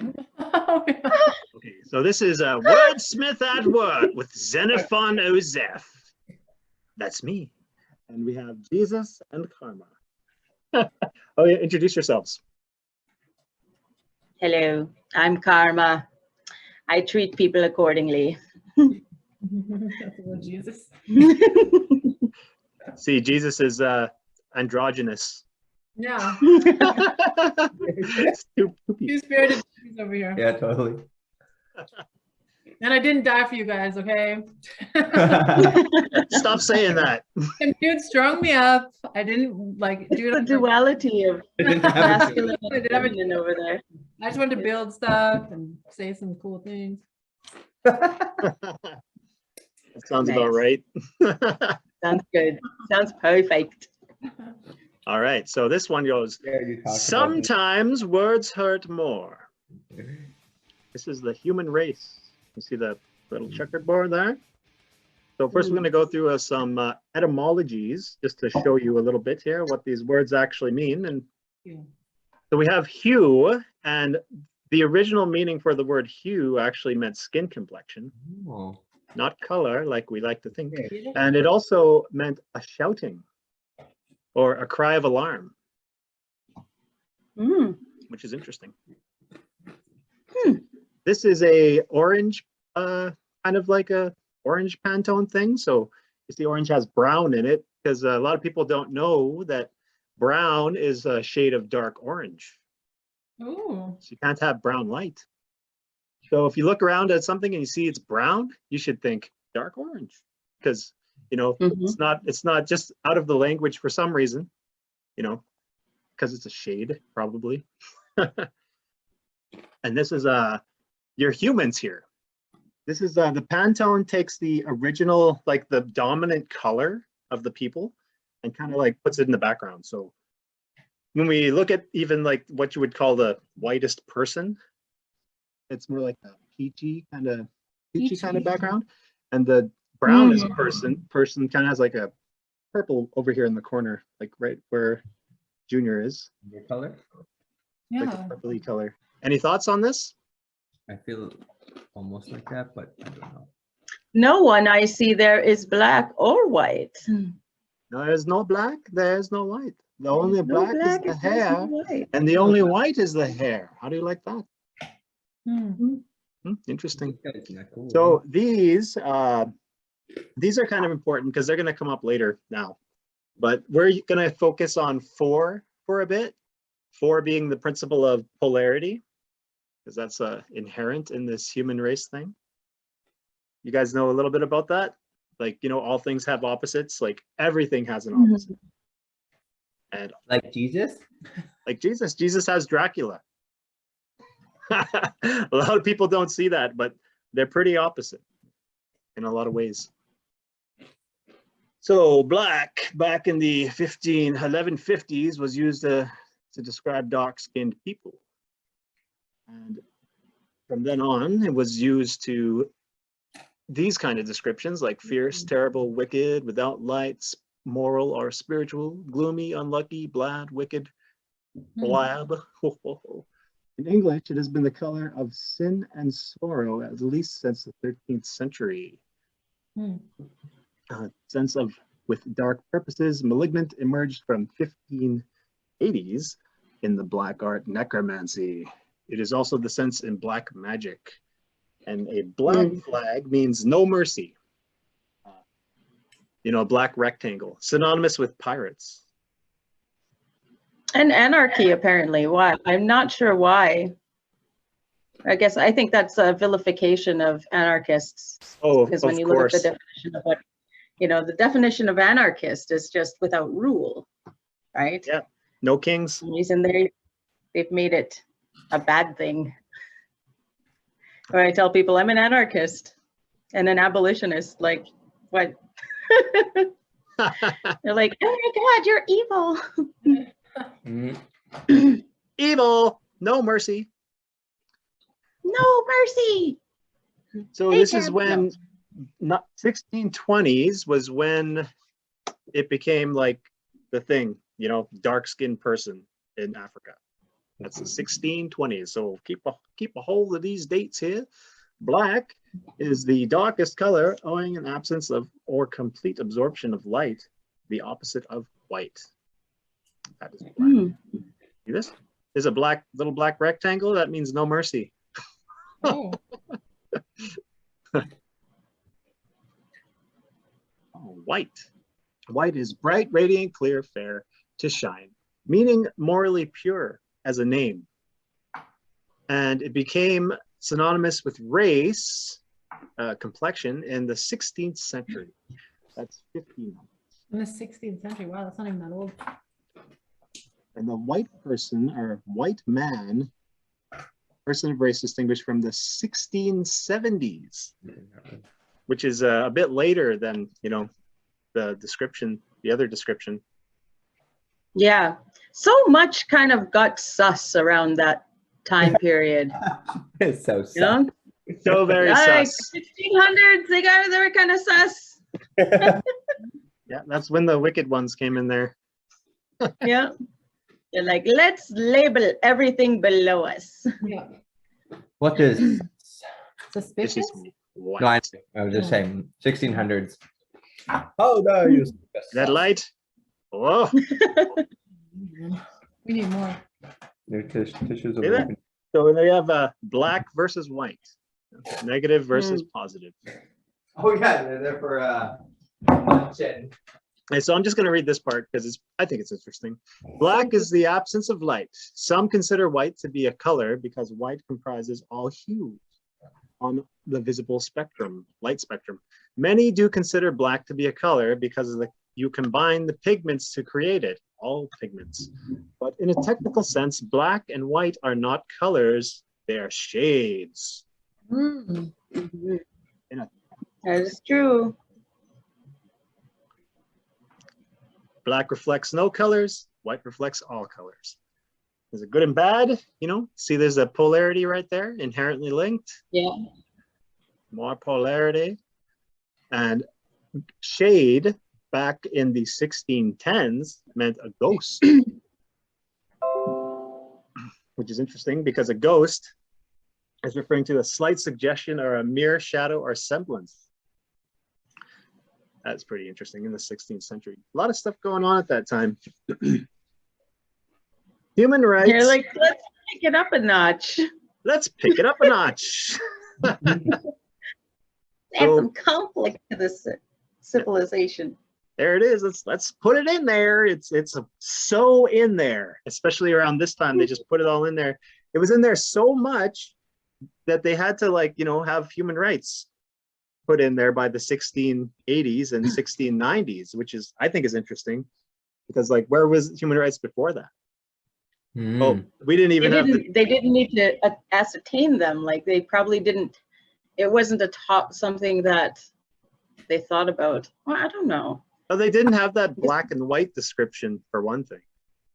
man. Oh, yeah. Okay, so this is a Wordsmith at Work with Xenophon Ozef. That's me. And we have Jesus and Karma. Oh yeah, introduce yourselves. Hello, I'm Karma. I treat people accordingly. That's what Jesus. See, Jesus is androgynous. Yeah. It's two people. Two-spirited babies over here. Yeah, totally. And I didn't die for you guys, okay? Stop saying that. And dude strung me up. I didn't like do The it. duality of masculine and feminine over there. I just wanted to build stuff and say some cool things. That sounds about right. Sounds good. Sounds perfect. All right, so this one goes, sometimes words hurt more. This is the human race. You see the little checkerboard there? So first we're going to go through some etymologies just to show you a little bit here what these words actually mean. And so we have hue, and the original meaning for the word hue actually meant skin complexion, not color like we like to think. And it also meant a shouting or a cry of alarm, which is interesting. This is a orange, kind of like a orange Pantone thing. So you see orange has brown in it because a lot of people don't know that brown is a shade of dark orange. Ooh. So you can't have brown light. So if you look around at something and you see it's brown, you should think dark orange because, you know, it's not just out of the language for some reason, you know, because it's a shade probably. And this is your humans here. This is the Pantone takes the original, like the dominant color of the people and kind of like puts it in the background. So when we look at even like what you would call the whitest person, it's more like a peachy kind of background. And the brownest person kind of has like a purple over here in the corner, like right where Junior is. Your color? Yeah. Like a purpley color. Any thoughts on this? I feel almost like that, but I don't know. No one I see there is black or white. There's no black, there's no white. The only black is the hair, white. and the only white is the hair. How do you like that? Interesting. Cool, So these are kind of important because they're going to come up later now. But we're going to focus on 4 for a bit. 4 being the principle of polarity, because that's inherent in this human race thing. You guys know a little bit about that? Like, you know, all things have opposites. Like everything has an opposite. And like Jesus? Like Jesus has Dracula. A lot of people don't see that, but they're pretty opposite in a lot of ways. So black back in the 1150s was used to describe dark-skinned people. And from then on, it was used to these kind of descriptions like fierce, terrible, wicked, without lights, moral or spiritual, gloomy, unlucky, bland, wicked, blab. In English, it has been the color of sin and sorrow at least since the 13th century. Sense of with dark purposes, malignant emerged from 1580s in the black art necromancy. It is also the sense in black magic. And a black flag means no mercy. You know, a black rectangle, synonymous with pirates. And anarchy, apparently. Why? I'm not sure why. I think that's a vilification of anarchists. Oh, because when you look at the definition of what, you know, the definition of anarchist is just without rule, right? Yeah, no kings. For some reason they've made it a bad thing. Or I tell people I'm an anarchist and an abolitionist. Like, what? They're like, oh my God, you're evil. Evil, no mercy. No mercy. So this is when, not 1620s was when it became like the thing, you know, dark-skinned person in Africa. That's the 1620s. So keep a hold of these dates here. Black is the darkest color, owing an absence of or complete absorption of light, the opposite of white. That is black. See this? There's a little black rectangle. That means no mercy. Oh. White. White is bright, radiant, clear, fair, to shine, meaning morally pure as a name. And it became synonymous with race, complexion in the 16th century. That's 1500. In the 16th century. Wow, that's not even that old. And the white person or white man, person of race distinguished from the 1670s, which is a bit later than, you know, the description, the other description. Yeah. So much kind of got sus around that time period. It's so You know? So very Like sus. 1600s, they were kind of sus. Yeah, that's when the wicked ones came in there. Yeah. They're like, let's label everything below us. Yeah. What is? This Suspicious? is No, white. I was just saying 1600s. How dare you? That light. Oh, We need more. Their tissues See are that? So they have black versus white, negative versus positive. Oh yeah, they're there for function. And so I'm just going to read this part because I think it's interesting. Black is the absence of light. Some consider white to be a color because white comprises all hues on the visible spectrum, light spectrum. Many do consider black to be a color because you combine the pigments to create it, all pigments. But in a technical sense, black and white are not colors, they are shades. Mm. That is true. Black reflects no colors, white reflects all colors. There's a good and bad, you know, see there's a polarity right there, inherently linked. Yeah. More polarity. And shade back in the 1610s meant a ghost, which is interesting because a ghost is referring to a slight suggestion or a mere shadow or semblance. That's pretty interesting in the 16th century. A lot of stuff going on at that time. Human rights. You're like, let's pick it up a notch. Let's pick it up a notch. Add So- some conflict to this civilization. There it is. Let's put it in there. It's so in there, especially around this time. They just put it all in there. It was in there so much that they had to, like, you know, have human rights put in there by the 1680s and 1690s, which is, I think, is interesting because, like, where was human rights before that? Oh, we didn't even have They didn't need to ascertain them. Like, they probably didn't. It wasn't something that they thought about. Well, I don't know. Oh, they didn't have that black and white description for one thing.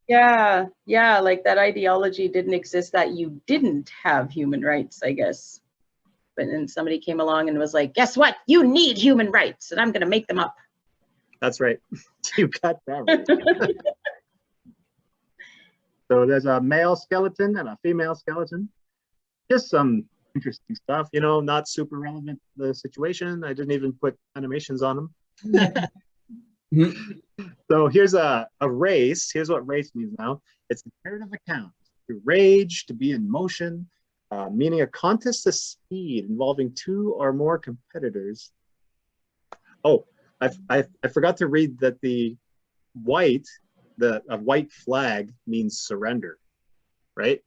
Yeah, like that ideology didn't exist that you didn't have human rights, I guess. But then somebody came along and was like, guess what? You need human rights, and I'm going to make them up. That's right. You got that right. So there's a male skeleton and a female skeleton. Just some interesting stuff, you know, not super relevant to the situation. I didn't even put animations on them. So here's a race. Here's what race means now. It's a narrative account. To rage, to be in motion, meaning a contest of speed involving two or more competitors. Oh, I forgot to read that a white flag means surrender, right?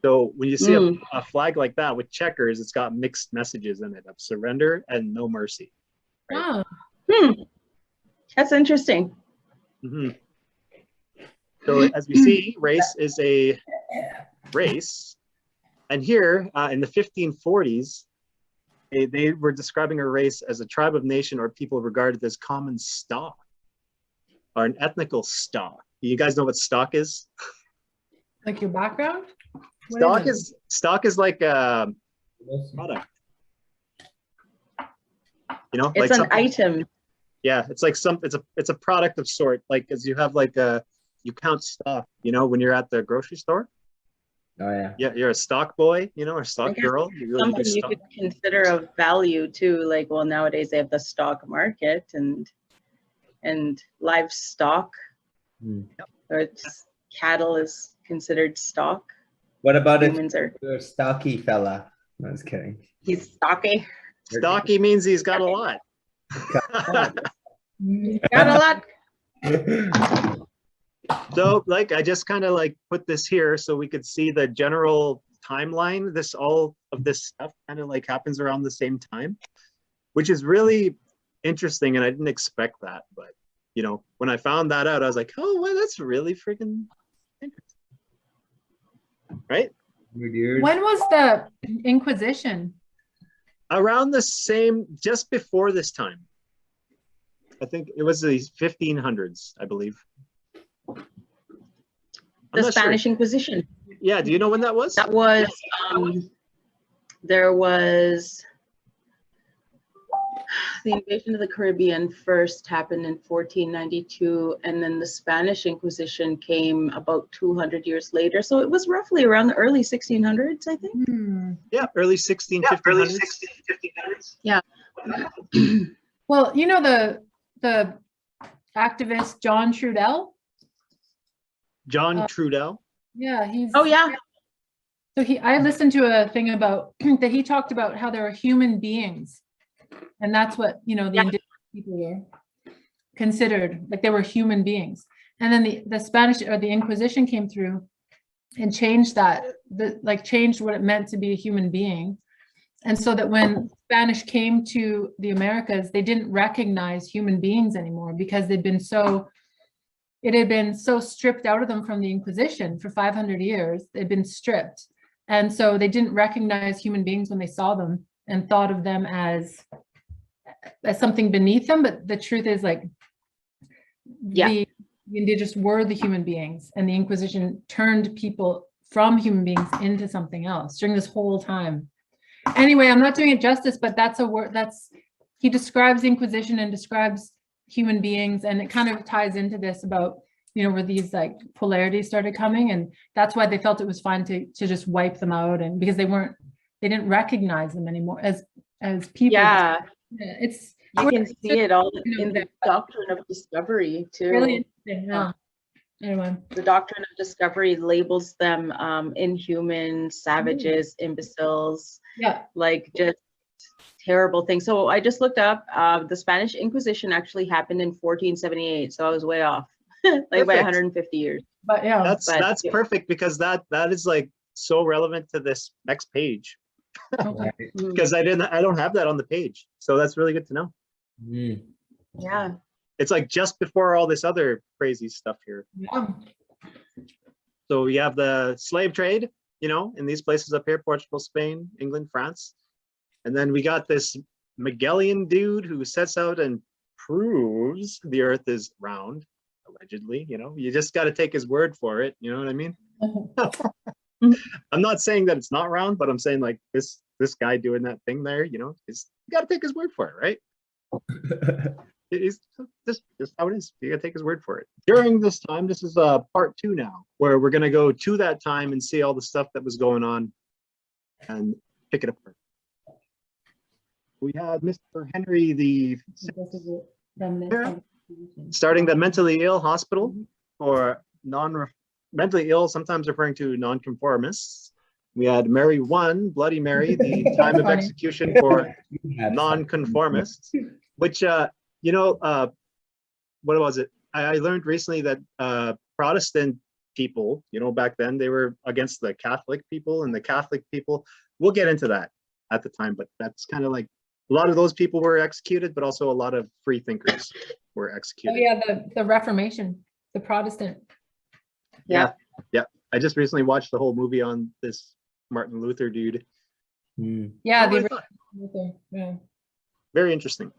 So when you see a flag like that with checkers, it's got mixed messages in it of surrender and no mercy. Right? Oh. That's interesting. Mm-hmm. So as we see, race is a race. And here in the 1540s, they were describing a race as a tribe of nation or people regarded as common stock or an ethnical stock. You guys know what stock is? Like your background? What Stock is like a product. You know, It's like an item. Yeah, it's like it's a product of sort. Like as you have like you count stock, you know, when you're at the grocery store. Oh yeah. Yeah, you're a stock boy, you know, or I stock guess girl. You really do something you stock. could consider of value too. Like, well, nowadays they have the stock market and livestock, Hmm. or it's, cattle is considered stock. What about if Humans are, you're a stocky fella? No, I was kidding. he's stocky. Stocky means he's got a lot. Got a lot. So like I just kind of like put this here so we could see the general timeline. This all of this stuff kind of like happens around the same time, which is really interesting, and I didn't expect that. But you know, when I found that out, I was like, oh, well, that's really freaking interesting, right? Weird. When was the Inquisition? Around the same, just before this time. I think it was the 1500s, I believe. I'm The not sure. Spanish Inquisition. Yeah, do you know when that was? That was, there was, the invasion of the Caribbean first happened in 1492, and then the Spanish Inquisition came about 200 years later. So it was roughly around the early 1600s, I think. Yeah, early 1500s. Yeah. Well, you know the activist John Trudell? John Trudell. Yeah, he's Oh yeah. so I listened to a thing about that he talked about how there are human beings. And that's what, you know, the indigenous people were considered, like they were human beings. And then the Spanish or the Inquisition came through and changed that, changed what it meant to be a human being. And so that when Spanish came to the Americas, they didn't recognize human beings anymore because it had been so stripped out of them from the Inquisition for 500 years. They'd been stripped. And so they didn't recognize human beings when they saw them and thought of them as something beneath them. But the truth is, like, the indigenous were the human beings, and the Inquisition turned people from human beings into something else during this whole time. Anyway, I'm not doing it justice, but that's a word he describes Inquisition and describes human beings, and it kind of ties into this about, you know, where these like polarities started coming, and that's why they felt it was fine to just wipe them out, and because they didn't recognize them anymore as people. Yeah. It's You can see it all in the doctrine of discovery too. really interesting. Yeah. Anyway, The doctrine of discovery labels them inhuman, savages, imbeciles, yeah. like just terrible things. So I just looked up, the Spanish Inquisition actually happened in 1478. So I was way off, like by Perfect. 150 years. But yeah, That's perfect, because that is like so relevant to this next page, okay. because I don't have that on the page. So that's really good to know. Mm. Yeah. It's like just before all this other crazy stuff here. Yeah. So we have the slave trade, you know, in these places up here: Portugal, Spain, England, France. And then we got this Magellan dude who sets out and proves the earth is round, allegedly. You know, you just got to take his word for it. You know what I mean? I'm not saying that it's not round, but I'm saying like this guy doing that thing there, you know, you got to take his word for it, right? It's just how it is. You gotta take his word for it. During this time, this is part 2 now, where we're gonna go to that time and see all the stuff that was going on and pick it apart. We had Mr. Henry the starting the mentally ill hospital for mentally ill, sometimes referring to nonconformists. We had Mary 1, Bloody Mary, the time of execution for nonconformists, which you know, what was it? I learned recently that Protestant people, you know, back then they were against the Catholic people, and the Catholic people, we'll get into that at the time, but that's kind of like a lot of those people were executed, but also a lot of free thinkers were executed. Oh yeah, the Reformation, the Protestant. Yeah. Yeah. I just recently watched the whole movie on this Martin Luther dude. Mm. Yeah, Yeah. Very interesting.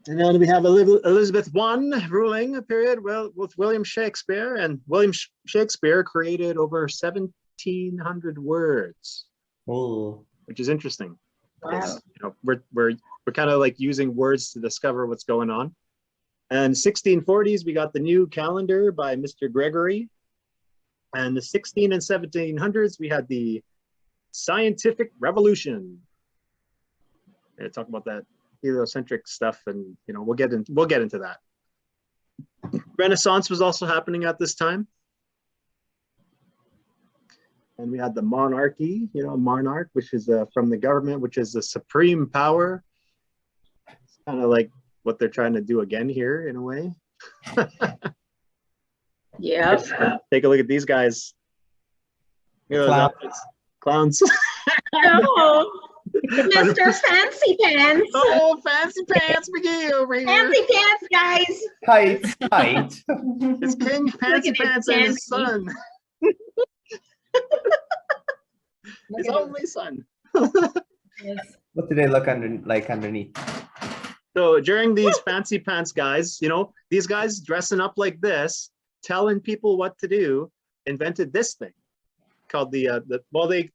And then we have Elizabeth I ruling period, well, with William Shakespeare, and William Shakespeare created over 1,700 words, which is interesting. Wow. You know, we're kind of like using words to discover what's going on. And 1640s, we got the new calendar by Mr. Gregory. And the 16 and 1700s, we had the scientific revolution. Talk about that heliocentric stuff, and we'll get into that. Renaissance was also happening at this time. And we had the monarchy, monarch, which is from the government, which is the supreme power. It's kind of like what they're trying to do again here in a way. Yeah. Take a look at these guys. Clowns. No. Mr. Fancy Pants. Oh, Fancy Pants McGee over here. Fancy Pants, guys. Tight. It's King Fancy Pants and his son. His only son. Yes. What do they look underneath? So during these Fancy Pants guys, these guys dressing up like this, telling people what to do, invented this thing called they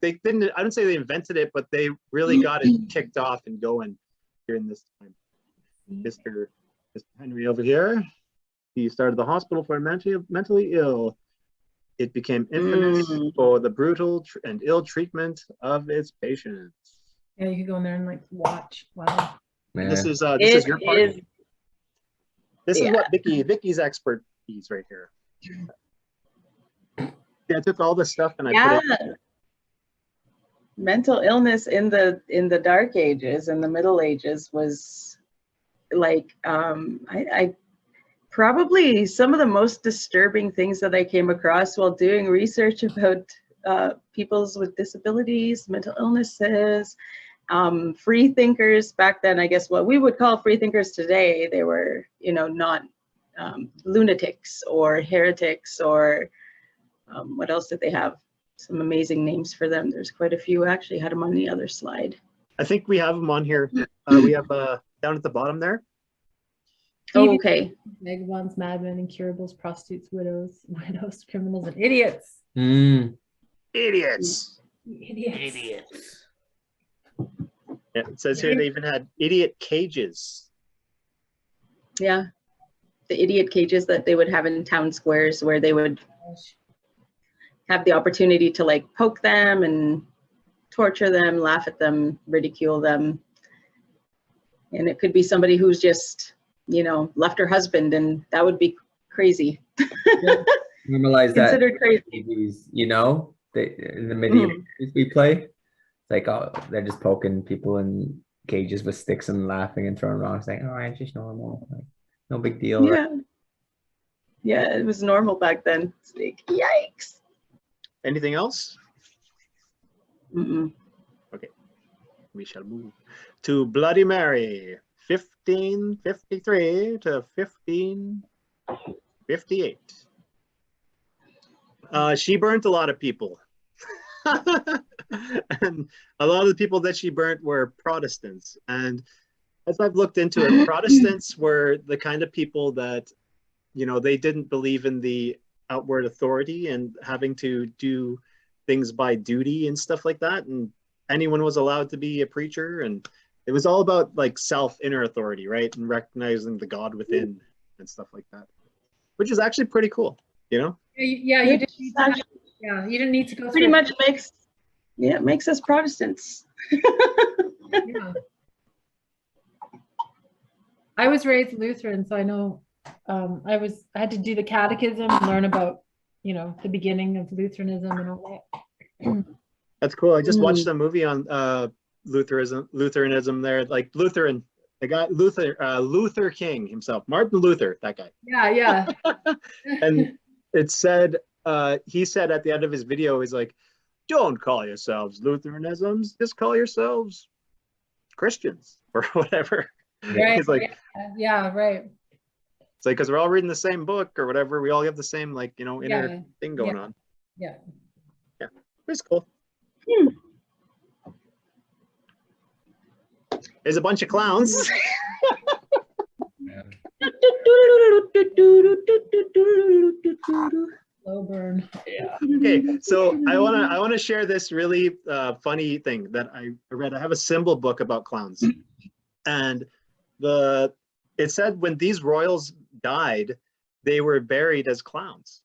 didn't, I don't say they invented it, but they really got it kicked off and going during this time. Mr. Henry over here, he started the hospital for mentally ill. It became infamous for the brutal and ill treatment of its patients. Yeah, you could go in there and watch. Wow. Man. This is your part. This is what Vicky's expertise right here. Yeah, I took all this stuff and I put it. Mental illness in the Dark Ages and the Middle Ages was like I probably some of the most disturbing things that I came across while doing research about peoples with disabilities, mental illnesses, free thinkers back then. I guess what we would call free thinkers today, they were not lunatics or heretics or what else did they have? Some amazing names for them. There's quite a few. I actually had them on the other slide. I think we have them on here. We have down at the bottom there. Oh, okay. Vagabonds, madmen, incurables, prostitutes, widows, criminals, and idiots. Idiots. Idiots. Yeah, it says here they even had idiot cages. Yeah. The idiot cages that they would have in town squares where they would have the opportunity to poke them and torture them, laugh at them, ridicule them. And it could be somebody who's just, left her husband, and that would be crazy. Normalize that. Considered crazy. In the medieval movies we play, it's like, oh, they're just poking people in cages with sticks and laughing and throwing rocks, like, oh, it's just normal. No big deal. Yeah. Yeah, it was normal back then. It's like, yikes. Anything else? Mm-mm. Okay. We shall move to Bloody Mary, 1553 to 1558. She burnt a lot of people. And a lot of the people that she burnt were Protestants. And as I've looked into it, Protestants were the kind of people that, they didn't believe in the outward authority and having to do things by duty and stuff like that. And anyone was allowed to be a preacher. And it was all about inner authority, right? And recognizing the God within and stuff like that, which is actually pretty cool, Yeah, you didn't need to. You didn't need to go. Pretty much makes us Protestants. Yeah. I was raised Lutheran, so I know. I had to do the catechism and learn about, the beginning of Lutheranism and all that. That's cool. I just watched a movie on Lutheranism there, Lutheran, the guy, Luther King himself, Martin Luther, that guy. Yeah. And it said, he said at the end of his video, he's like, don't call yourselves Lutheranisms, just call yourselves Christians or whatever. Right. He's like, yeah, right. It's because we're all reading the same book or whatever. We all have the same inner thing going on. Yeah. Yeah, it's cool. There's a bunch of clowns. Slow burn. Yeah. Okay, so I wanna share this really funny thing that I read. I have a symbol book about clowns, and it said when these royals died, they were buried as clowns.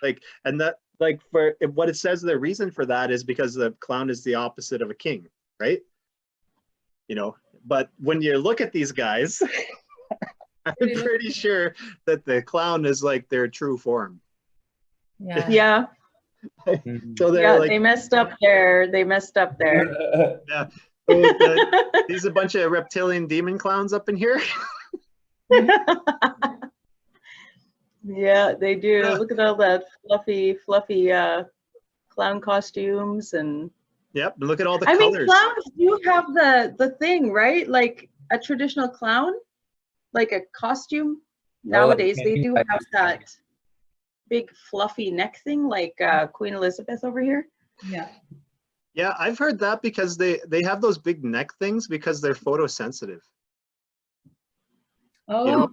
Like, and that, like, for what it says, the reason for that is because the clown is the opposite of a king, right? You know, but when you look at these guys, I'm pretty sure that the clown is like their true form. Yeah. Yeah. So they're Yeah, like, they messed up there. They messed up there. yeah. So there's a bunch of reptilian demon clowns up in here. Yeah, they do. Look at all that fluffy clown costumes and Yep, and look at all the I mean colors. clowns do have the thing, right? Like a traditional clown, like a costume. Nowadays they do have that big fluffy neck thing like Queen Elizabeth over here. Yeah. Yeah, I've heard that because they have those big neck things because they're photosensitive. Oh, You know,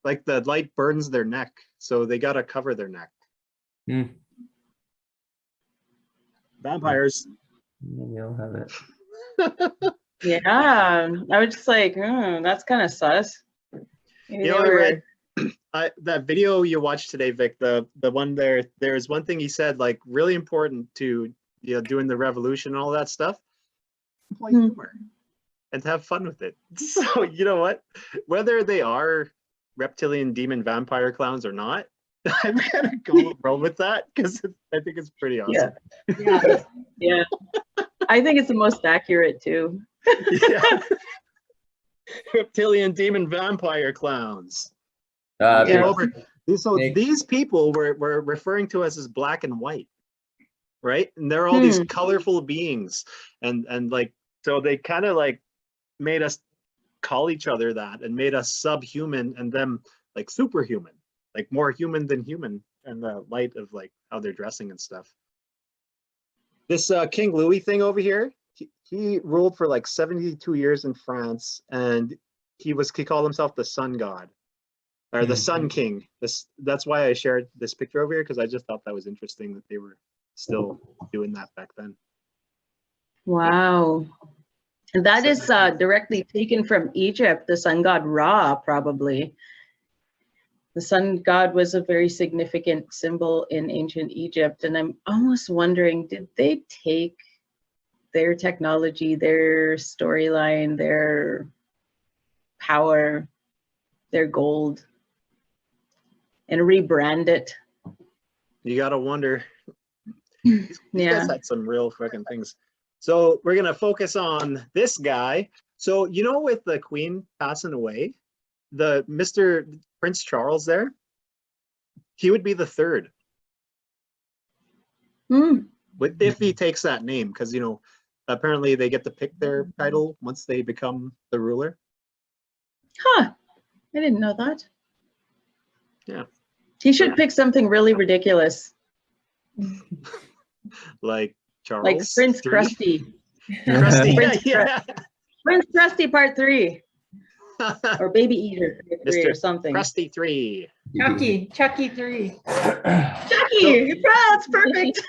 like the light burns their neck, so they gotta cover their neck. Hmm. Vampires. Maybe I'll have it. Yeah, I was just like, that's kind of sus. Maybe You know, they I were- read that video you watched today, Vic. The one there's one thing he said, like really important to doing the revolution and all that stuff. Employ humor and to have fun with it. So you know what? Whether they are reptilian demon vampire clowns or not, I'm gonna go roll with that because I think it's pretty awesome. yeah. Yeah. I think it's the most accurate too. Yeah. Reptilian demon vampire clowns. Yeah. So these people were referring to us as black and white, right? And they're all these colorful beings, and like so they kind of like made us call each other that and made us subhuman and them like superhuman, like more human than human, in the light of like how they're dressing and stuff. This King Louis thing over here, he ruled for like 72 years in France, and he called himself the sun god. Or the Sun King. That's why I shared this picture over here, because I just thought that was interesting that they were still doing that back then. Wow. And that is directly taken from Egypt, the sun god Ra, probably. The sun god was a very significant symbol in ancient Egypt. And I'm almost wondering, did they take their technology, their storyline, their power, their gold, and rebrand it? You gotta wonder. These guys had some real fucking things. So we're gonna focus on this guy. So with the Queen passing away, the Mr. Prince Charles there, he would be the third. If he takes that name, because apparently they get to pick their title once they become the ruler. Huh. I didn't know that. Yeah. He should pick something really ridiculous. Like Charles. Like Prince Krusty. Krusty, Prince, yeah. Prince Krusty Part 3. Or Baby Eater Part 3 or something. Krusty 3. Chucky 3. Chucky! That's perfect.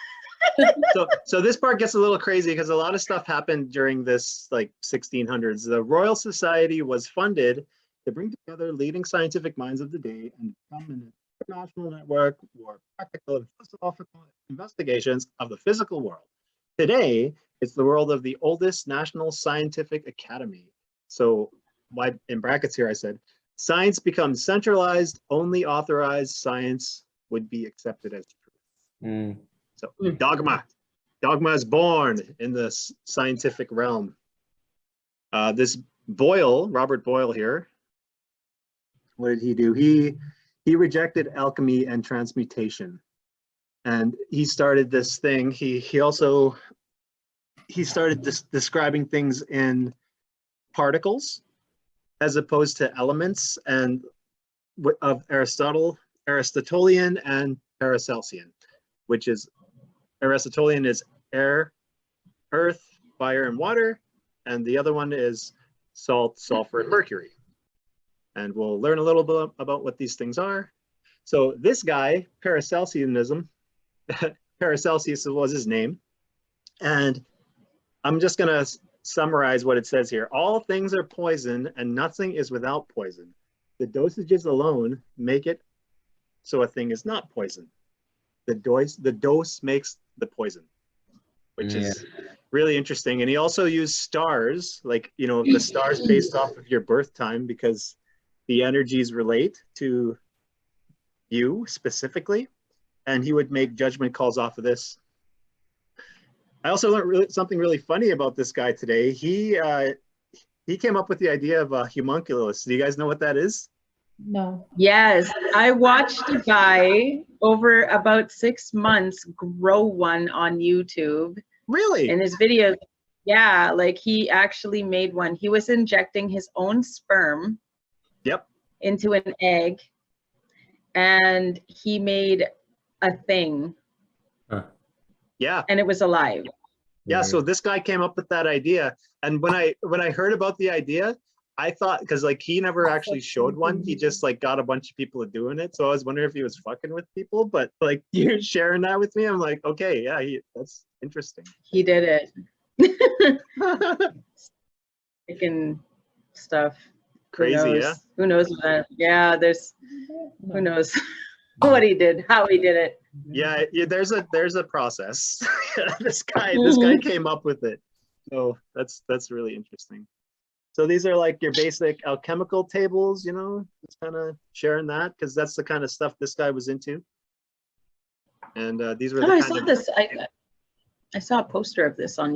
So this part gets a little crazy because a lot of stuff happened during this like 1600s. The Royal Society was funded to bring together leading scientific minds of the day and become an international network for practical and philosophical investigations of the physical world. Today, it's the world of the oldest national scientific academy. So in brackets here, I said, science becomes centralized, only authorized science would be accepted as truth. So dogma is born in the scientific realm. This Boyle, Robert Boyle here, what did he do? He rejected alchemy and transmutation, and he started this thing. He started describing things in particles as opposed to elements, and of Aristotelian and Paracelsian, which is Aristotelian is air, earth, fire, and water, and the other one is salt, sulfur, and mercury. And we'll learn a little bit about what these things are. So this guy, Paracelsianism, Paracelsus was his name. And I'm just gonna summarize what it says here. All things are poison and nothing is without poison. The dosages alone make it so a thing is not poison. the dose makes the poison, which is really interesting. And he also used stars, like, you know, the stars based off of your birth time, because the energies relate to you specifically, and he would make judgment calls off of this. I also learned something really funny about this guy today. He came up with the idea of a homunculus. Do you guys know what that is? No. Yes, I watched a guy over about 6 months grow one on YouTube. Really? In his videos, yeah, like he actually made one. He was injecting his own sperm into an egg, and he made a thing. Yeah. And it was alive. Yeah, so this guy came up with that idea. And when I heard about the idea, I thought, because like he never actually showed one, he just like got a bunch of people doing it. So I was wondering if he was fucking with people, but like you're sharing that with me, I'm like, okay, yeah, that's interesting. He did it. Freaking stuff. Crazy, yeah. Who knows what? Yeah, who knows what he did, how he did it. Yeah, there's a process. This guy came up with it. So that's really interesting. So these are like your basic alchemical tables, you know, just kind of sharing that, because that's the kind of stuff this guy was into. And these were the I kind saw of this. I saw a poster of this on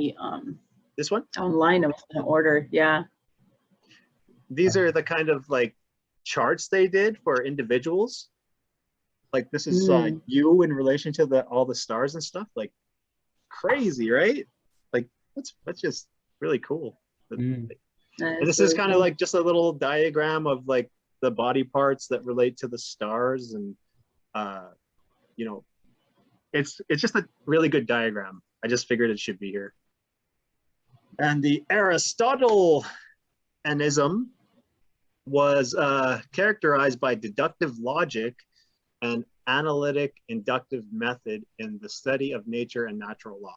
this one online. I was gonna order. Yeah. These are the kind of like charts they did for individuals. Like this is you in relation to all the stars and stuff. Like crazy, right? Like that's just really cool. And this is kind of like just a little diagram of like the body parts that relate to the stars, and you know, it's just a really good diagram. I just figured it should be here. And the Aristotelianism was characterized by deductive logic and analytic inductive method in the study of nature and natural law.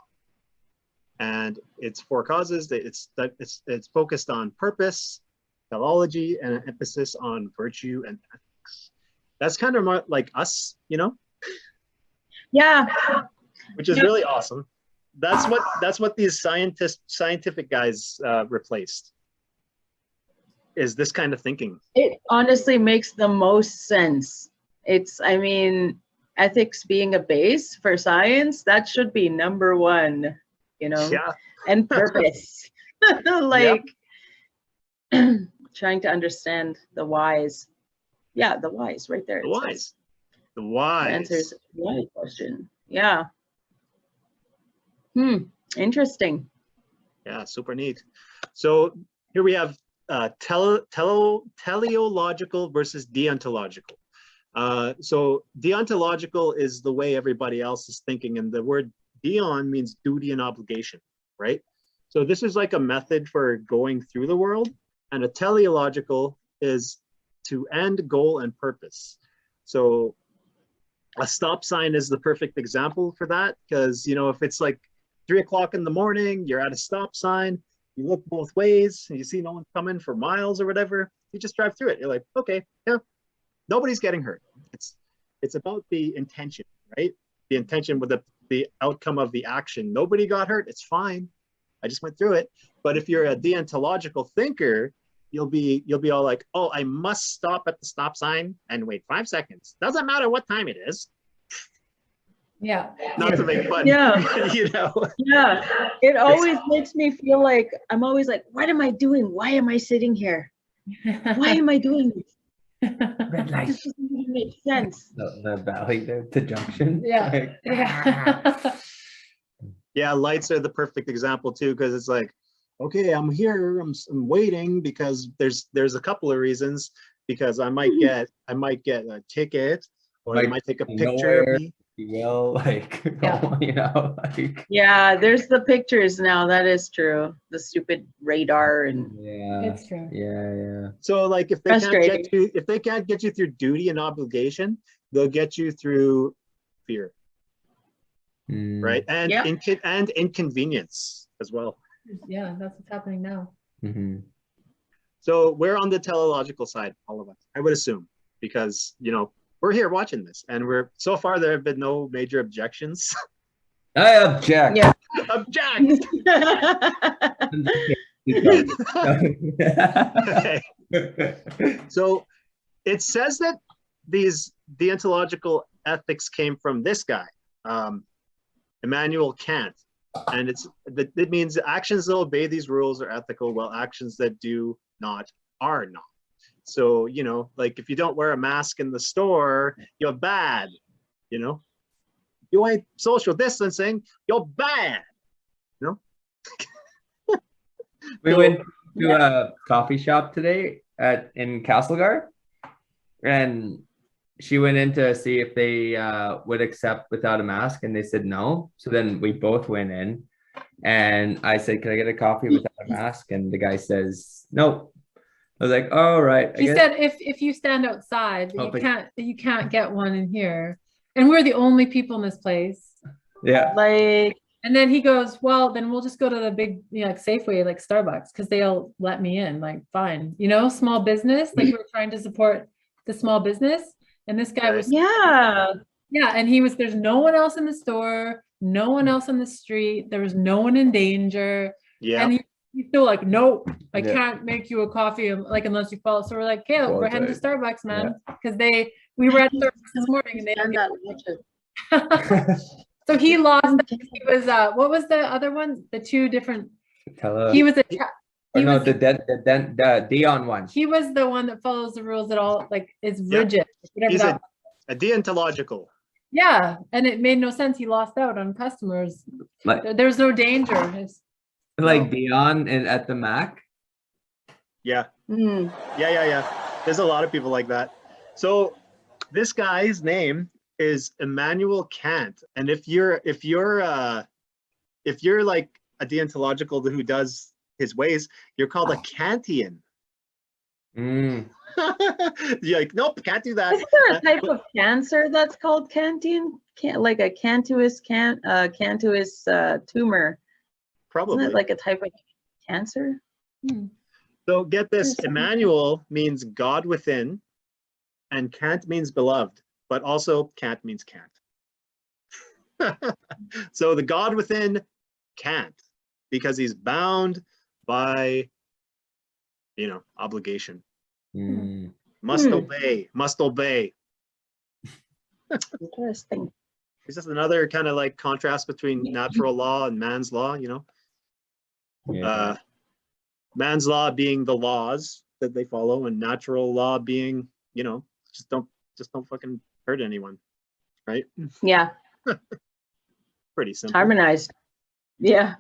And it's 4 causes. It's focused on purpose, teleology, and an emphasis on virtue and ethics. That's kind of more like us, you know? Yeah. Which is really awesome. That's what these scientific guys replaced. Is this kind of thinking. It honestly makes the most sense. I mean, ethics being a base for science, that should be number 1, you know? Yeah. And purpose. Like trying to understand the whys. Yeah, the whys right there. The whys. The whys. Answers the why question. Yeah. Interesting. Yeah, super neat. So here we have teleological versus deontological. So deontological is the way everybody else is thinking, and the word deon means duty and obligation, right? So this is like a method for going through the world, and a teleological is to end, goal, and purpose. So a stop sign is the perfect example for that, because, you know, if it's like 3 o'clock in the morning, you're at a stop sign, you look both ways, and you see no one coming for miles or whatever, you just drive through it. You're like, okay, yeah, nobody's getting hurt. It's about the intention, right? The intention with the outcome of the action. Nobody got hurt. It's fine. I just went through it. But if you're a deontological thinker, you'll be all like, oh, I must stop at the stop sign and wait 5 seconds. Doesn't matter what time it is. Yeah. Not to make fun. Yeah. You know. Yeah. It always makes me feel like I'm always like, what am I doing? Why am I sitting here? Why am I doing this? Red light. This doesn't even make sense. The valley, the junction. Yeah. Like, Yeah. Yeah, lights are the perfect example too, because it's like, okay, I'm here, I'm waiting, because there's a couple of reasons, because I might get a ticket, or I might take a picture of me. You will, like, Yeah. you know, like. Yeah, there's the pictures now. That is true. The stupid radar and Yeah. It's true. Yeah. So like if they can't get you through duty and obligation, they'll get you through fear. Right? And and inconvenience as well. Yeah, that's what's happening now. So we're on the teleological side, all of us, I would assume, because, you know, we're here watching this, and so far there have been no major objections. I object. Yeah. Object. Okay. So it says that these deontological ethics came from this guy, Immanuel Kant, and it means actions that obey these rules are ethical, while actions that do not are not. So, you know, like if you don't wear a mask in the store, you're bad. You know, you ain't social distancing, you're bad. You know. We went to a coffee shop today in Castlegar, and she went in to see if they would accept without a mask, and they said no. So then we both went in, and I said, "Can I get a coffee without a mask?" And the guy says, "No." I was like, "Oh, right." He said if you stand outside, you can't get one in here, and we're the only people in this place. Yeah. Like, and then he goes, well, then we'll just go to the big, you know, like Safeway, like Starbucks, because they'll let me in. Like, fine, you know, small business. Like we're trying to support the small business, and this guy was yeah, and he was. There's no one else in the store, no one else on the street. There was no one in danger. Yeah. And he's still like, no, I can't make you a coffee, like unless you follow. So we're like, okay, we're heading to Starbucks, man, because we were at Starbucks this morning, and they and had that So he lost. He was what was the other one? The two different. He was the Dion one. He was the one that follows the rules at all, like is rigid. He's a deontological. Yeah, and it made no sense. He lost out on customers. Like, there's no danger. Like Dion and at the Mac. Yeah. Mm. Yeah. There's a lot of people like that. So this guy's name is Immanuel Kant, and if you're like a deontological who does his ways, you're called a Kantian. You're like, nope, can't do that. Is there a type of cancer that's called Kantian? Like a cantuous tumor? Probably. Isn't it like a type of cancer? So get this: Immanuel means God within, and Kant means beloved. But also Kant means can't. So the God within can't, because he's bound by, you know, obligation. Must obey. Interesting. It's just another kind of like contrast between natural law and man's law, you know. Man's law being the laws that they follow, and natural law being, you know, just don't fucking hurt anyone, right? Yeah. Pretty simple. Harmonized. Yeah.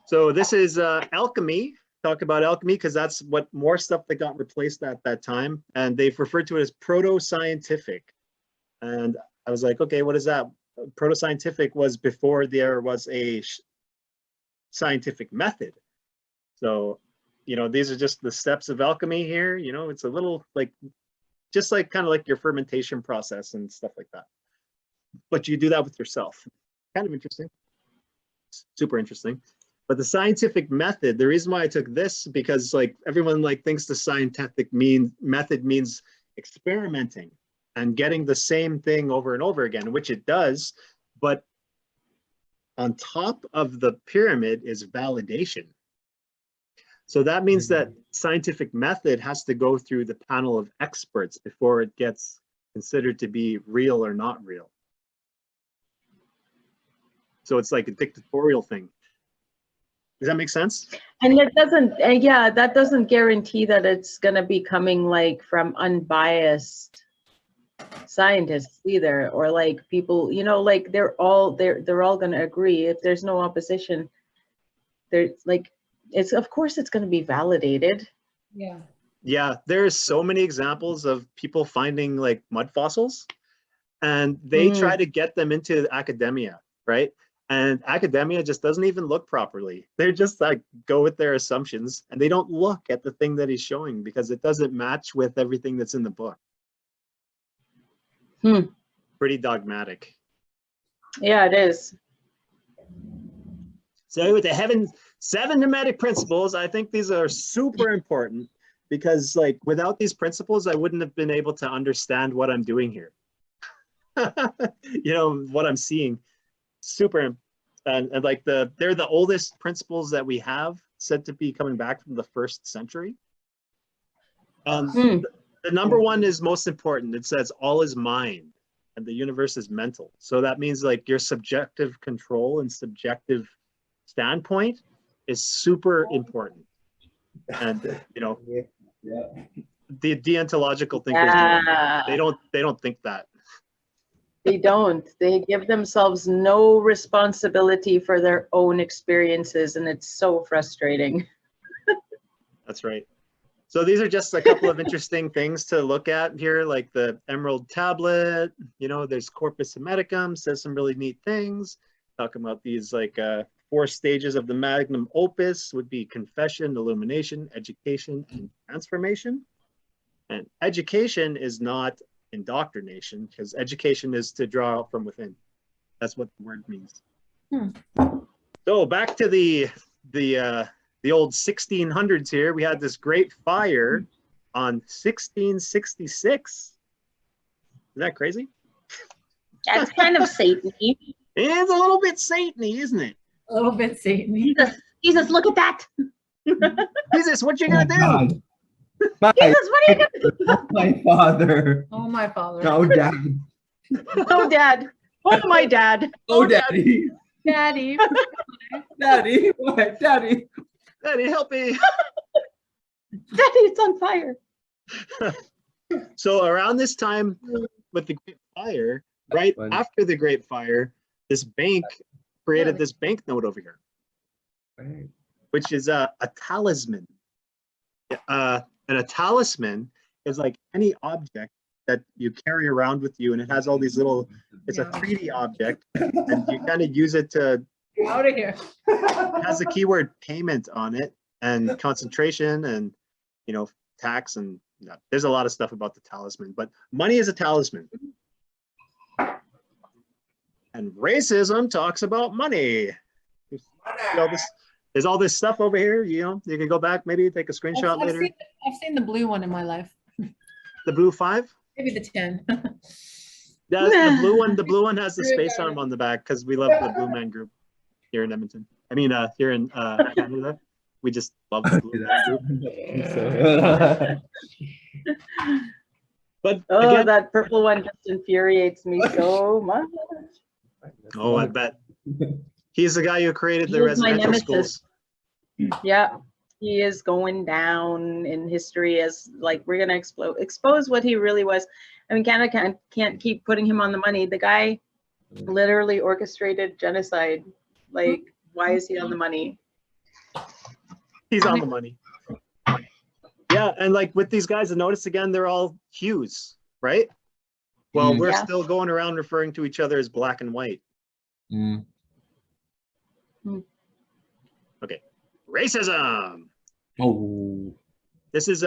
So this is alchemy. Talk about alchemy because that's what more stuff that got replaced at that time, and they've referred to it as proto-scientific. And I was like, okay, what is that? Proto-scientific was before there was a scientific method. So, you know, these are just the steps of alchemy here. You know, it's a little like, just like kind of like your fermentation process and stuff like that. But you do that with yourself. Kind of interesting. Super interesting. But the scientific method, the reason why I took this, because like everyone like thinks the scientific method means experimenting and getting the same thing over and over again, which it does. But on top of the pyramid is validation. So that means that scientific method has to go through the panel of experts before it gets considered to be real or not real. So it's like a dictatorial thing. Does that make sense? And it doesn't, yeah, that doesn't guarantee that it's going to be coming like from unbiased scientists either, or like people, you know, like they're all going to agree. If there's no opposition, there's like, it's, of course it's going to be validated. Yeah, there's so many examples of people finding like mud fossils, and they try to get them into academia, right? And academia just doesn't even look properly. They're just like go with their assumptions, and they don't look at the thing that he's showing because it doesn't match with everything that's in the book. Pretty dogmatic. Yeah, it is. So with the seven nomadic principles, I think these are super important. because like without these principles, I wouldn't have been able to understand what I'm doing here. You know, what I'm seeing. Super. And like they're the oldest principles that we have, said to be coming back from the 1st century. The number one is most important. It says all is mind and the universe is mental. So that means like your subjective control and subjective standpoint is super important. And you know, the deontological thinkers they don't think that. They don't. They give themselves no responsibility for their own experiences, and it's so frustrating. That's right. So these are just a couple of interesting things to look at here, like the Emerald Tablet. You know, there's Corpus Hermeticum, says some really neat things. Talking about these like 4 stages of the magnum opus would be confession, illumination, education, and transformation. And education is not indoctrination, because education is to draw out from within. That's what the word means. So back to the old 1600s here. We had this great fire on 1666. Is that crazy? That's kind of Satan-y. It's a little bit Satan-y, isn't it? A little bit Satan. Jesus, look at that. Jesus, what you gonna do? God. Jesus, what are you gonna do? My father. Oh, my father. No, Dad. Oh, Dad. Oh, my dad. Oh, Daddy. Daddy. Daddy. What? Daddy. Daddy, help me. Daddy, it's on fire. So around this time with the Great Fire, right after the Great Fire, this bank created this banknote over here, which is a talisman. And a talisman is like any object that you carry around with you, and it has all these little, it's a 3D object, and you kind of use it to, Out of here. it has the keyword payment on it, and concentration, and, you know, tax, and there's a lot of stuff about the talisman, but money is a talisman. And racism talks about money. There's all this stuff over here, you know, you can go back, maybe take a screenshot later. I've seen the blue one in my life. The blue 5? Maybe the 10. Yeah, the blue one has the space arm on the back because we love the Blue Man Group here in Edmonton. I mean, here in Canada, we just love the Blue Man Group. But again, that purple one just infuriates me so much. Oh, I bet. He's the guy who created the He is my residential nemesis. schools. Yeah, he is going down in history as like we're gonna expose what he really was. I mean, Canada can't keep putting him on the money. The guy literally orchestrated genocide. Like, why is he on the money? He's on the money. Yeah, and like with these guys, I noticed again, they're all hues, right? Well, we're still going around referring to each other as black and white. Okay, racism. Oh. This is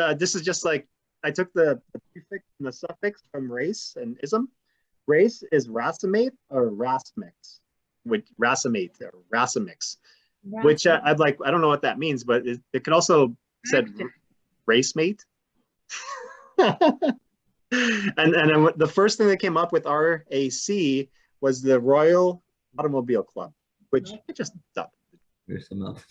just like I took the prefix and the suffix from race and ism. Race is racemate or racemix, which racemate or racemix, which I'd like. I don't know what that means, but it could also said racemate. and then the first thing that came up with RAC was the Royal Automobile Club, which I just stopped. There's some else.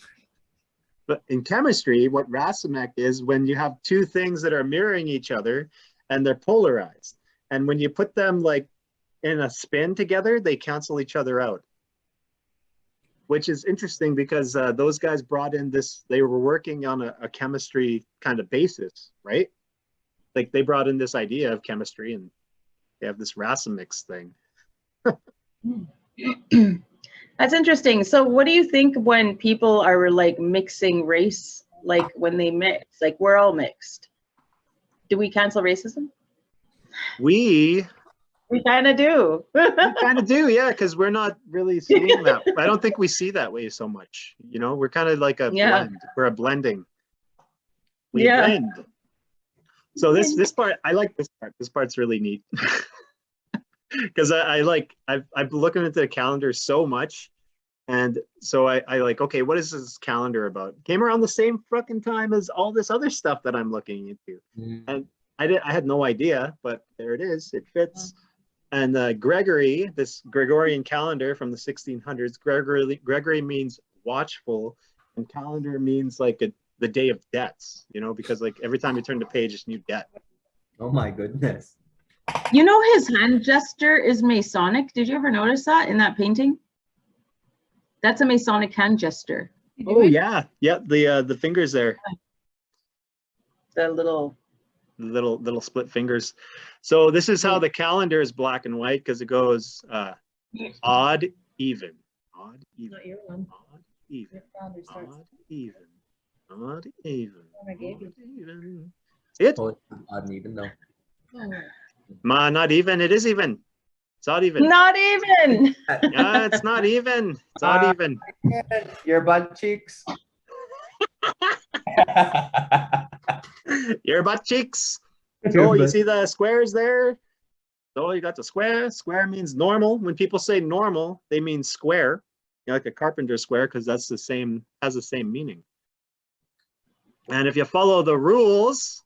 But in chemistry, what racemic is when you have two things that are mirroring each other and they're polarized. And when you put them like in a spin together, they cancel each other out. Which is interesting because those guys brought in this, they were working on a chemistry kind of basis, right? Like they brought in this idea of chemistry and they have this racemix thing. That's interesting. So what do you think when people are like mixing race, like when they mix, like we're all mixed? Do we cancel racism? We kind of do. We kind of do, yeah, because we're not really seeing that. I don't think we see that way so much. You know, we're kind of like a blend. We're a blending. We blend. So this part, I like this part. This part's really neat. Because I've been looking into the calendar so much, And so I like, okay, what is this calendar about? Came around the same fucking time as all this other stuff that I'm looking into. And I had no idea, but there it is. It fits. And Gregory, this Gregorian calendar from the 1600s, Gregory means watchful, and calendar means like the day of debts, you know, because like every time you turn the page, it's new debt. Oh my goodness. You know, his hand gesture is Masonic. Did you ever notice that in that painting? That's a Masonic hand gesture. Oh yeah, yeah. The fingers there, The little split fingers. So this is how the calendar is black and white, because it goes odd, even, odd, even, Not your one. odd, even, Your founder starts. odd, even, odd, even, One I gave you. odd, even. See it? Oh, it's odd and even though. Oh. Ma, not even. It is even. It's odd even. Not even. Yeah, it's not even. It's odd even. Your butt cheeks. Your butt cheeks. So you see the squares there? So you got the square. Square means normal. When people say normal, they mean square. You know, like a carpenter square, because that's the same, has the same meaning. And if you follow the rules,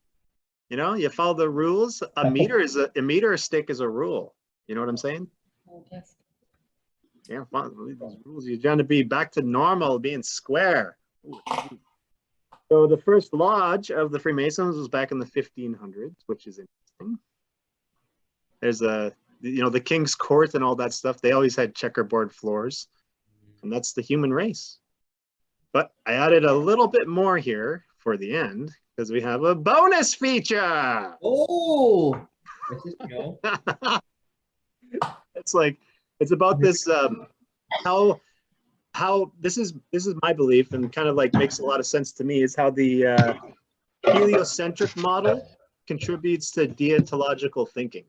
you know, you follow the rules, a meter stick is a rule. You know what I'm saying? Yes. Yeah, follow those rules. You're trying to be back to normal, being square. So the first lodge of the Freemasons was back in the 1500s, which is interesting. There's the King's Court and all that stuff. They always had checkerboard floors, and that's the human race. But I added a little bit more here for the end, because we have a bonus feature. Oh, it's about this how this is my belief, and kind of like makes a lot of sense to me, is how the heliocentric model contributes to deontological thinking.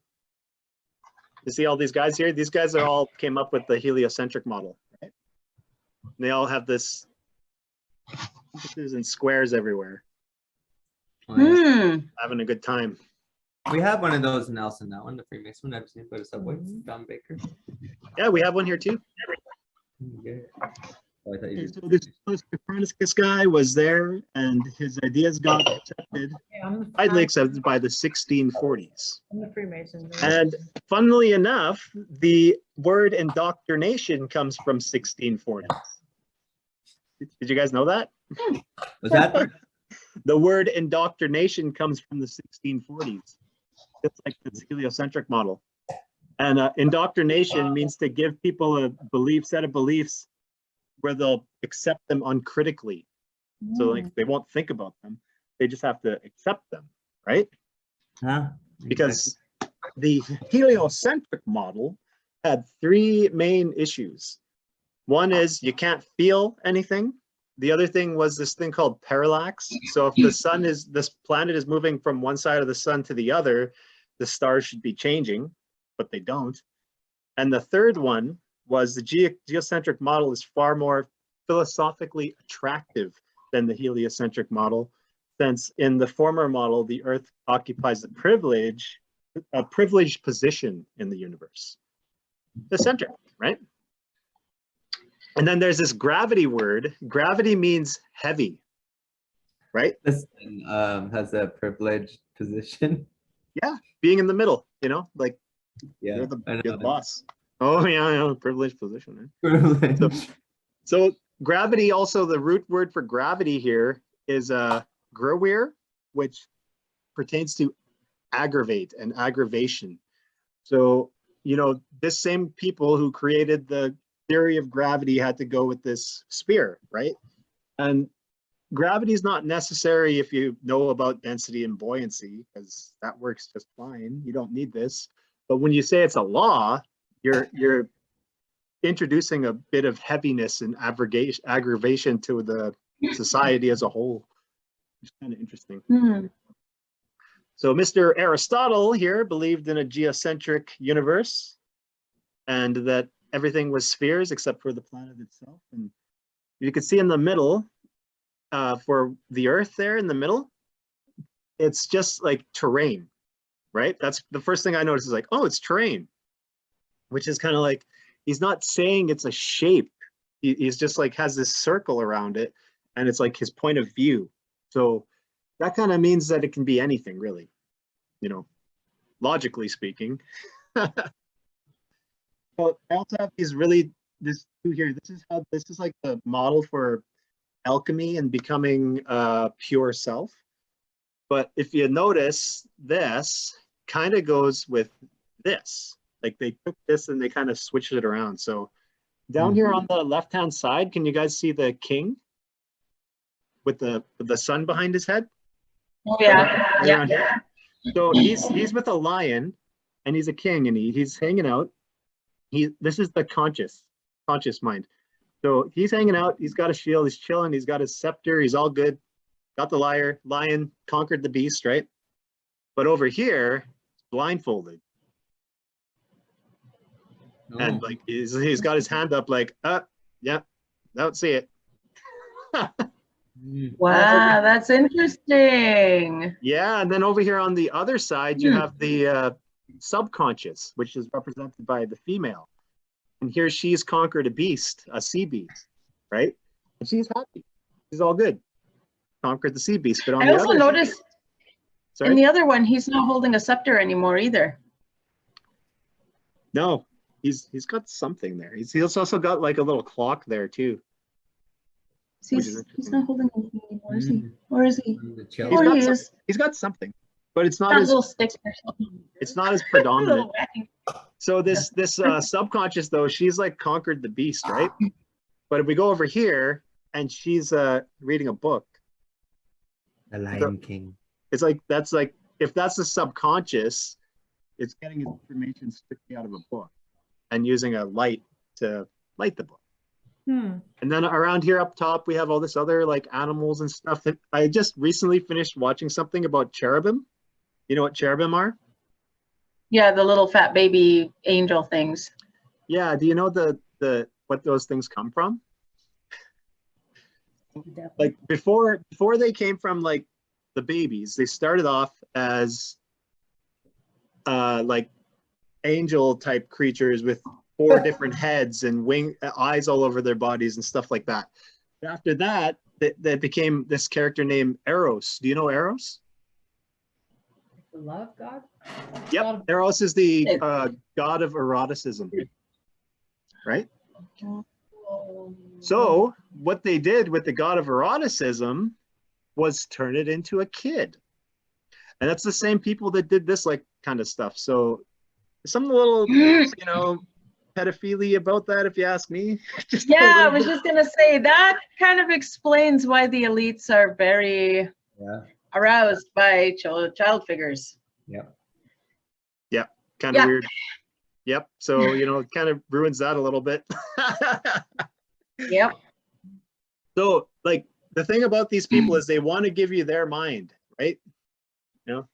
You see all these guys here? These guys are all came up with the heliocentric model, right? And they all have this and squares everywhere. Oh, yeah. Having a good time. We have one of those in Nelson now, in the Freemason. I've seen it by the subway. Don Baker. Yeah, we have one here too. Okay. Oh, I thought you So this Copernicus guy was there, and his ideas got accepted, widely accepted by the 1640s. I'm the Freemason. And funnily enough, the word indoctrination comes from 1640s. Did you guys know that? Was that? The word indoctrination comes from the 1640s. It's like this heliocentric model. And indoctrination means to give people a set of beliefs where they'll accept them uncritically. So like they won't think about them. They just have to accept them, right? Huh? Because the heliocentric model had three main issues. One is you can't feel anything. The other thing was this thing called parallax. So if this planet is moving from one side of the sun to the other, the stars should be changing, but they don't. And the third one was the geocentric model is far more philosophically attractive than the heliocentric model, since in the former model, the Earth occupies a privileged position in the universe. The center, right? And then there's this gravity word. Gravity means heavy, right? This has a privileged position. Yeah, being in the middle, you know, like Yeah, you're the boss. Oh yeah, privileged position. Right? Privilege. So gravity, also the root word for gravity here is grawir, which pertains to aggravate and aggravation. So, you know, this same people who created the theory of gravity had to go with this sphere, right? And gravity is not necessary if you know about density and buoyancy, because that works just fine. You don't need this. But when you say it's a law, you're introducing a bit of heaviness and aggravation to the society as a whole. It's kind of interesting. So Mr. Aristotle here believed in a geocentric universe, and that everything was spheres except for the planet itself. And you can see in the middle, for the Earth there in the middle, it's just like terrain, right? That's the first thing I noticed is like, oh, it's terrain, which is kind of like, he's not saying it's a shape. he's just like has this circle around it, and it's like his point of view. So that kind of means that it can be anything, really, logically speaking. So I also have these this two here. This is like the model for alchemy and becoming pure self. But if you notice, this kind of goes with this. Like they took this and they kind of switched it around. So down here on the left-hand side, can you guys see the king with the sun behind his head? Oh yeah. Right Yeah. around here. So he's with a lion, and he's a king, and he's hanging out. This is the conscious mind. So he's hanging out. He's got a shield. He's chilling. He's got his scepter. He's all good. Got the lion conquered the beast, right? But over here, blindfolded. Oh. And like he's got his hand up like, yeah, don't see it. Wow, that's interesting. Yeah, and then over here on the other side, you have the subconscious, which is represented by the female. And here she's conquered a beast, a sea beast, right? And she's happy. She's all good. Conquered the sea beast. But on I the also other noticed side, in the other one, he's not holding a scepter anymore either. no, he's got something there. He's also got like a little clock there too. He's not holding anything anymore, is he? Or is he? The chill. He's Or got he some- is. He's got something, but it's not Got a as little stick or something. it's not as predominant. Little wacky. So this subconscious though, she's like conquered the beast, right? But if we go over here and she's reading a book, The Lion King. it's like that's like if that's the subconscious, it's getting its information strictly out of a book and using a light to light the book. And then around here up top, we have all this other like animals and stuff that I just recently finished watching something about cherubim. You know what cherubim are? Yeah, the little fat baby angel things. Yeah. Do you know the what those things come from? Like before they came from like the babies, they started off as like angel type creatures with 4 different heads and eyes all over their bodies and stuff like that. After that, they became this character named Eros. Do you know Eros? The love God? Yep. Eros is the god of eroticism, right? So what they did with the god of eroticism was turn it into a kid. And that's the same people that did this like kind of stuff. So some little, pedophilia about that, if you ask me. Yeah, I was just gonna say that kind of explains why the elites are very aroused by child figures. Yeah, kind of weird. Yep. So it kind of ruins that a little bit. Yep. So like the thing about these people is they want to give you their mind, right?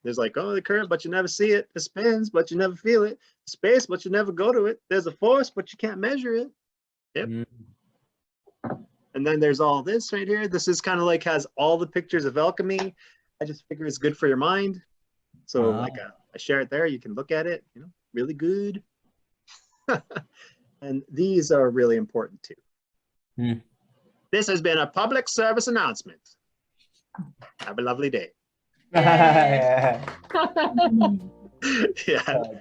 There's like, oh, the current, but you never see it. The spins, but you never feel it. Space, but you never go to it. There's a force, but you can't measure it. Yep. And then there's all this right here. This is kind of like has all the pictures of alchemy. I just figure it's good for your mind. So like I share it there. You can look at it, really good. And these are really important too. This has been a public service announcement. Have a lovely day. Yeah. Yeah. Good